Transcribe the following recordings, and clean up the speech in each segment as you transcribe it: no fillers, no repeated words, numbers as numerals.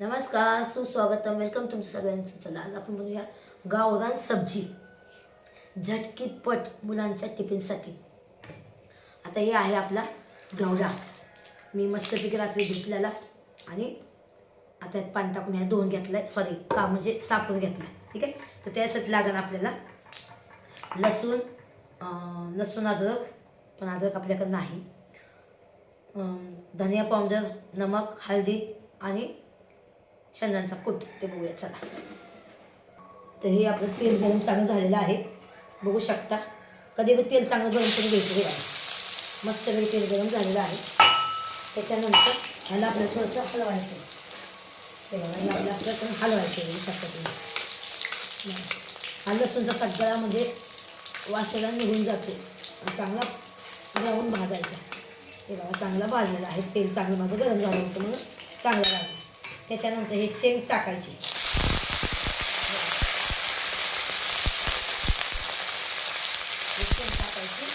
नमस्कार, सुस्वागतम, वेलकम तुमचं सगळ्यांचं. चला आज आपण बनवूया गावरान सब्जी झटकीपट मुलांच्या टिफिनसाठी. आता हे आहे आपला घेवडा. मी मस्तपैकी रात्री धुतलेला आणि आता यात पाणी टाकून ह्या धुवून घेतला आहे, सॉरी म्हणजे साफ घेतला आहे. ठीक आहे, तर त्यासाठी लागेल आपल्याला लसूण अद्रक, पण अद्रक आपल्याकडे नाही, धनिया पावडर, नमक, हळदी आणि शेंगांचा कूट. ते बघूया चला. तर हे आपलं तेल गरम चांगलं झालेलं आहे, बघू शकता. कधी पण तेल चांगलं गरम करून घ्यायचं आहे. मस्त वेळ तेल गरम झालेलं आहे. त्याच्यानंतर ह्याला आपल्याला थोडंसं हलवायचं. ते बघा, आपलं असं हलवायचं शकता तुम्ही. हा लसूणचा सगळा म्हणजे वासाला निघून जातो आणि चांगला ब्राऊन भाजायचा. ते बघा चांगला भाजलेला आहे. तेल चांगलं माझं गरम झालं होतं म्हणून चांगलं लागलं. त्याच्यानंतर हे शेंग टाकायची. शेंग टाकायची.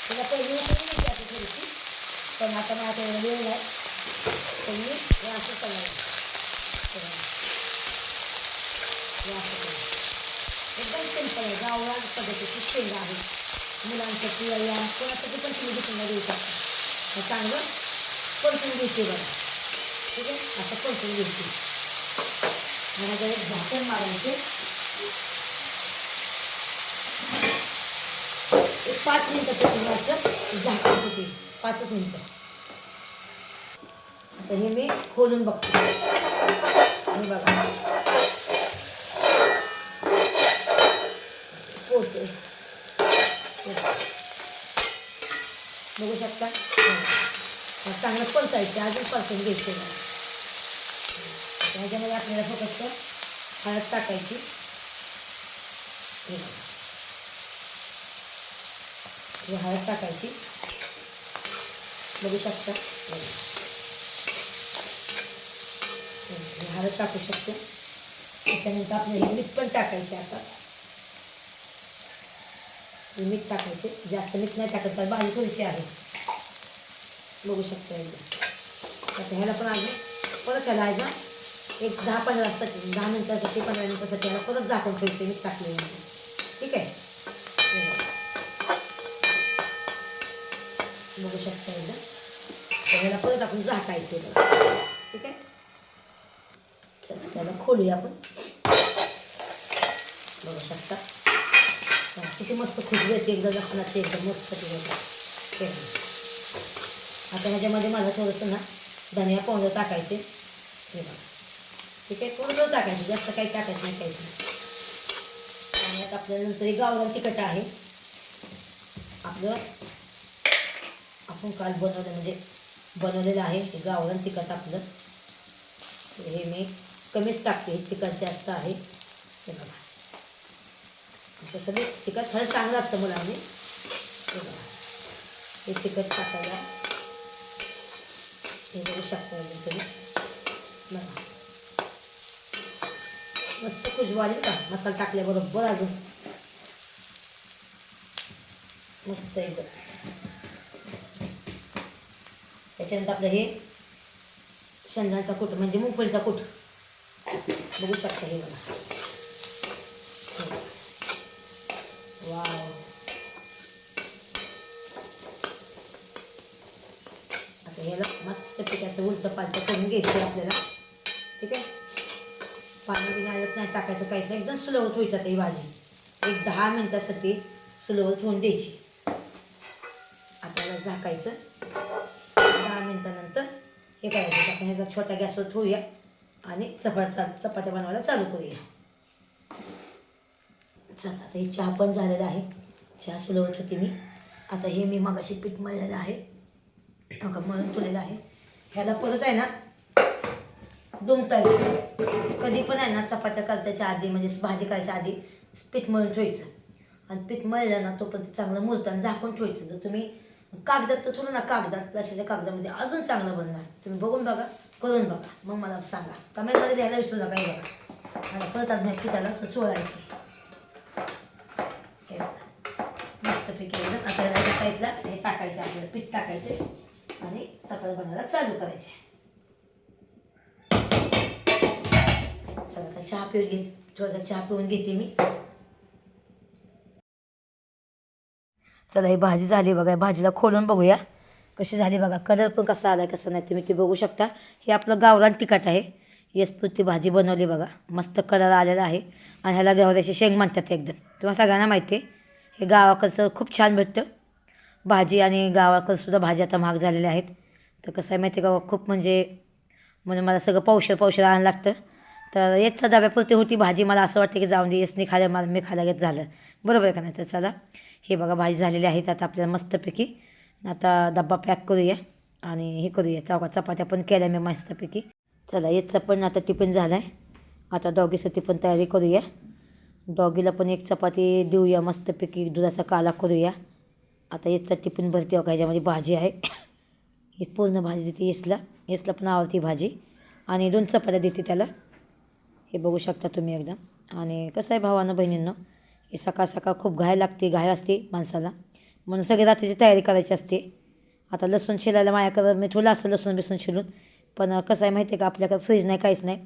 तिला पहिली उकळून घ्यायची आता थोडीशी, पण आता माझ्या एवढं वेळ नाही, तर मी हे असं करायचं. एकदम सिंपल आहे, गावरान पद्धतीची शेंग आहे. मुलांसाठी या कोणासाठी पण तुम्ही टिफिनला देऊ शकता. चांगलं परतून घ्यायची बघा. ठीक आहे, असं परतून घ्यायची. मला एक झाकण मारायचे. 5 मिनिटासाठी असं झाकण होते, 5 मिनिटं. आता हे मी खोलून बघते. हे बघा पोळते, बघू शकता. चांगलं परतायचं, अजून परतून घ्यायचं. ह्याच्यामध्ये आपल्याला फक्त हळद टाकायची. हळद टाकायची, बघू शकता. हळद टाकू शकतो. त्याच्यानंतर आपल्याला हे मीठ पण टाकायचे. आता मीठ टाकायचे, जास्त मीठ नाही टाकत तर भाजी थोडीशी आहे, बघू शकता. एकदम आता ह्याला पण अजून परत घालायचं. एक 10 मिनिटासाठी 15 मिनिटासाठी ह्याला परत झाकून ठेवायचं मीठ टाकल्यानंतर. ठीक आहे, बघू शकता. एकदम ह्याला परत आपण झाकायचं बघा. ठीक आहे, चला त्याला खोलूया आपण. बघू शकता किती मस्त खुशबू येते एकदम लसणाची, एकदम मस्त केलं. आता ह्याच्यामध्ये मला थोडंसं धनिया पावडर टाकायचे. हे बघा, ठीक आहे, थोडं टाकायचं, जास्त काही टाकायचं नाही, काहीच नाही. आणि आता आपल्याला नंतर हे गावरान तिखट आहे आपलं, आपण काल बनवलेलं आहे. हे गावरान तिखट आपलं, हे मी कमीच टाकते, तिखट जास्त आहे. हे बघा, असं सगळं तिखट खरं चांगलं असतं मुलांनी. हे बघा, हे तिखट टाकायला हे बघू शकता तुम्ही. बघा मस्त खुशबू आली का मसाला टाकल्याबरोबर, अजून मस्त एकदम. त्याच्यानंतर आपलं हे शेंगांचा कूट म्हणजे मुगफळीचा कूट, बघू शकता. हे बघा, वाव. आता ह्याला मस्तपैकी असं उलटं पालटं करून घ्यायचं आपल्याला. ठीक आहे, पाणी बिघायला नाही टाकायचं, काहीच नाही. एकदम सुलवत व्हायचं ही भाजी. एक 10 मिनिटासाठी सुलवत होऊन द्यायची. आपल्याला झाकायचं. 10 मिनिटानंतर हे करायचं. आपण ह्याचा छोटा गॅसवर ठेवूया आणि चपात्या बनवायला चालू करूया. चला, आता हे चहा पण झालेला आहे. चहा सुलवत होती मी. आता हे मी मगाशी पीठ मळलेलं आहे, मळून ठेवलेलं आहे. ह्याला परत आहे ना दुमटायचं. कधी पण आहे ना चपात्या करतायच्या आधी, म्हणजे भाजी करायच्या आधी पीठ मळून ठेवायचं. आणि पीठ मळलं ना तोपर्यंत चांगलं मुरतं झाकून ठेवायचं. जर तुम्ही कागदात तर थोडं ना, प्लास्टिकच्या कागदामध्ये अजून चांगलं बनणार. तुम्ही बघून बघा, करून बघा, मग मला सांगा. कमेंटमध्ये लिहायला विसरू नका. बघा, आणि परत अजून पिठाला असं चोळायचं. मस्तपैकी एकदम. आता ह्याच्या साईडला हे टाकायचं, आपल्याला पीठ टाकायचं आणि चपात्या बनवायला चालू करायचे. चला आता चहा पिऊन घेते, थोडासा चहा पिऊन घेते मी. चला ही भाजी झाली बघा. भाजीला खोलून बघूया कशी झाली बघा. कलर पण कसा आला आहे कसं नाही तुम्ही ते बघू शकता. हे आपलं गावरान तिखट आहे. येसपुरती भाजी बनवली बघा. मस्त कलर आलेला आहे आणि ह्याला गवऱ्याची शेंग म्हणतात एकदम. तुम्हाला सगळ्यांना माहिती आहे हे गावाकडचं खूप छान भेटतं भाजी. आणि गावाकडंसुद्धा भाजी आता महाग झालेल्या आहेत. तर कसं आहे माहिती आहे का, खूप म्हणून मला सगळं पावशेर आणायला लागतं. तर येतचा डब्यापुरती होती भाजी. मला असं वाटतं की जाऊन दे, येसनी खायला मला मी खायला घेत झालं बरोबर आहे का नाही. तर चला हे बघा भाजी झालेली आहेत. आता आपल्याला मस्तपैकी आता डब्बा पॅक करूया आणि हे करूया. चपात्या पण केल्या मी मस्तपैकी. चला येतचा पण आता टिफिन झाला आहे. आता डॉगीसाठी पण तयारी करूया. डॉगीला पण एक चपाती देऊया मस्तपैकी. दुधाचा काला करूया. आता येतचा टिफिन भरते बघा. ह्याच्यामध्ये भाजी आहे. ही पूर्ण भाजी देते येसला पण आवडती भाजी. आणि 2 चपात्या देते त्याला. हे बघू शकता तुम्ही एकदम. आणि कसं आहे भावानं बहिणींनो, हे सकाळ सकाळ खूप घाय असते माणसाला. म्हणून सगळी रात्रीची तयारी करायची असते. आता लसूण शिलायला माझ्याकडं मी ठेवलं असतं लसूण बिसून शिलून. पण कसं आहे माहिती आहे का, आपल्याकडं फ्रीज नाही काहीच नाही.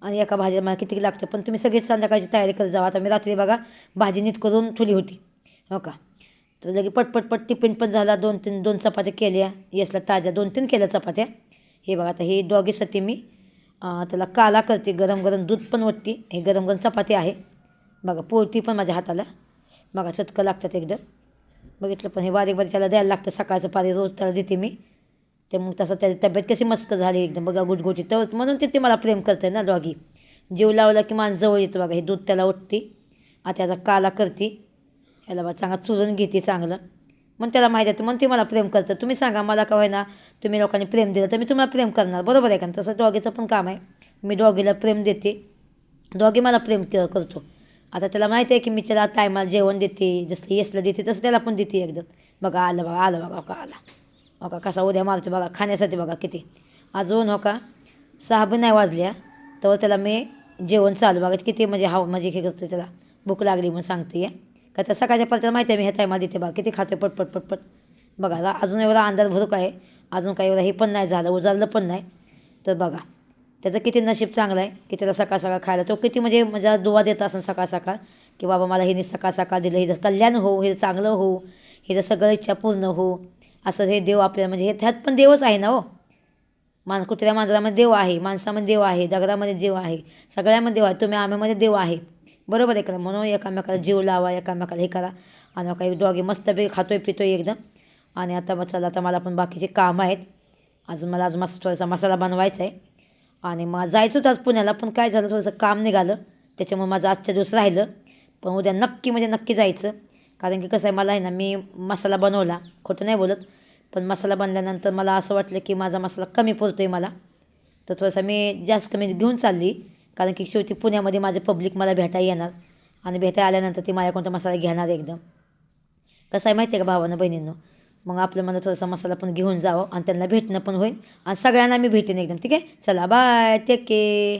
आणि एका भाजीला मला किती लागतं. पण तुम्ही सगळीच संध्याकाळची तयारी करत जावा. आता मी रात्री बघा भाजी नीट करून ठेवली होती हो का. तर लगे पटपट टिफिन पण झाला. 2 चपात्या केल्या येसला ताज्या. 2-3 केल्या चपात्या. हे बघा आता हे डॉगीसाठी मी त्याला काला करते. गरम गरम दूध पण ओतते. हे गरम गरम चपाती आहे बघा. पोळती पण माझ्या हाताला बघा चटकं लागतात एकदम. बघितलं पण हे बारीक त्याला द्यायला लागतं. सकाळचं पाणी रोज त्याला देते मी. ते मग तसं त्याची तब्येत कशी मस्त झाली एकदम बघा गुटगुटी. तर म्हणून ते मला प्रेम करते ना डॉगी. जीव लावला की माणूस जवळ येतं बघा. हे दूध त्याला ओतते. आता त्याचा काला करते. ह्याला बघा चांगला चुरून घेते चांगलं. मग त्याला माहीत आहे म्हणून ते मला प्रेम करतं. तुम्ही सांगा मला का होईना तुम्ही लोकांनी प्रेम दिलं तर मी तुम्हाला प्रेम करणार बरोबर आहे का. तसं डॉगीचं पण काम आहे. मी डॉगीला प्रेम देते. डॉगी मला प्रेम करतो. आता त्याला माहिती आहे की मी त्याला टायमाला जेवण देते. जसं येसला देते तसं त्याला पण देते एकदम. बघा आलं बघा हो का आला हो का. कसा उद्या मारतो बघा खाण्यासाठी बघा किती. अजून हो का 6 पण नाही वाजल्या तर त्याला मी जेवण चालू बघा किती म्हणजे म्हणजे हे करतो. त्याला भूक लागली म्हणून सांगते आहे का. तर सकाळच्या त्याला माहिती आहे मी ह्या टायमाला देते बघा किती खातो पटपट बघा. अजून एवढा अंदाज भरूक आहे. अजून काही एवढा हे पण नाही झालं उजारलं पण नाही. तर बघा त्याचं किती नशीब चांगलं आहे की त्याला सकाळ सकाळ खायला. तो किती म्हणजे दुवा देत असेल सकाळ सकाळ की बाबा मला हिने सकाळ सकाळ दिलं. हिचं कल्याण हो, हे चांगलं हो, हिचं सगळं इच्छा पूर्ण हो. असं हे देव आपल्याला म्हणजे ह्यात पण देवच आहे ना हो. कुत्र्या मांजरामध्ये देव आहे, माणसामध्ये देव आहे, दगडामध्ये देव आहे, सगळ्यामध्ये देव आहे. तुम्ही आम्यामध्ये देव आहे बरोबर आहे का. म्हणून एकामेकाला जीव लावा, एकामेकाला हे करा. आणि काही डॉगी मस्तपैकी खातोय पितोय एकदम. आणि आता चला आता मला पण बाकीचे कामं आहेत. अजून मला आज थोडासा मसाला बनवायचा आहे. आणि मग जायचं होतं आज पुण्याला पण काय झालं थोडंसं काम निघालं त्याच्यामुळे माझं आजच्या दिवस राहिलं. पण उद्या नक्की जायचं. कारण की कसं आहे मला आहे ना मी मसाला बनवला खोटं नाही बोलत. पण मसाला बनल्यानंतर मला असं वाटलं की माझा मसाला कमी पडतो आहे मला. तर थोडासा मी जास्त कमी घेऊन चालली. कारण की शेवटी पुण्यामध्ये माझे पब्लिक मला भेटायला येणार. आणि भेटायला आल्यानंतर ती माझ्या कोणता मसाला घेणार एकदम. कसं आहे माहिती आहे का भावानं बहिणींनो. मग आपलं मला थोडासा मसाला पण घेऊन जावं आणि त्यांना भेटणं पण होईल. आणि सगळ्यांना मी भेटेन एकदम. ठीक आहे चला बाय टेक केअर.